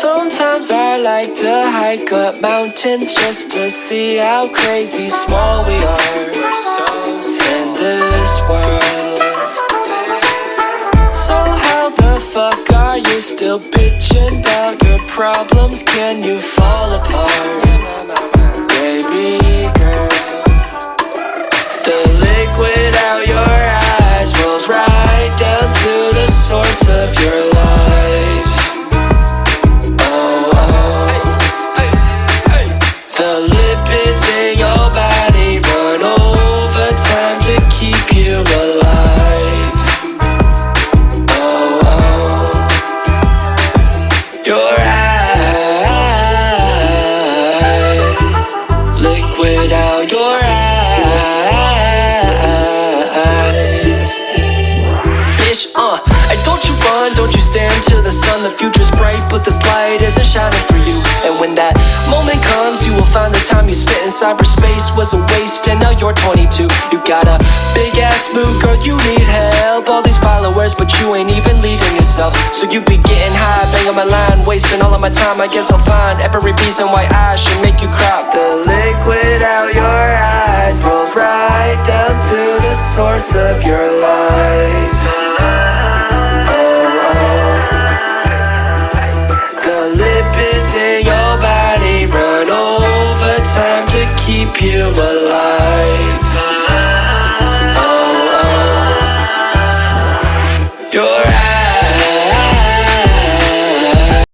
Sometimes I like to hike up mountains just to see how crazy small we are in this world. So how the fuck are you still bitching about your problems? Can you fall apart, baby girl? The liquid out your eyes rolls right down to the source of your life. Oh, oh. The lipids in your body run overtime to keep you alive. Oh, oh. Your eyes, liquid out your eyes. And don't you run, don't you stare into the sun. The future's bright, but this light isn't shining for you. And when that moment comes, you will find the time you spent in cyberspace was a waste. And now you're 22. You got a big ass mood, girl, you need help. All these followers, but you ain't even leading yourself. So you be getting high, bang on my line, wasting all of my time. I guess I'll find every reason why I should make you cry. The liquid out your eyes rolls right down to the source of your life. Keep you alive.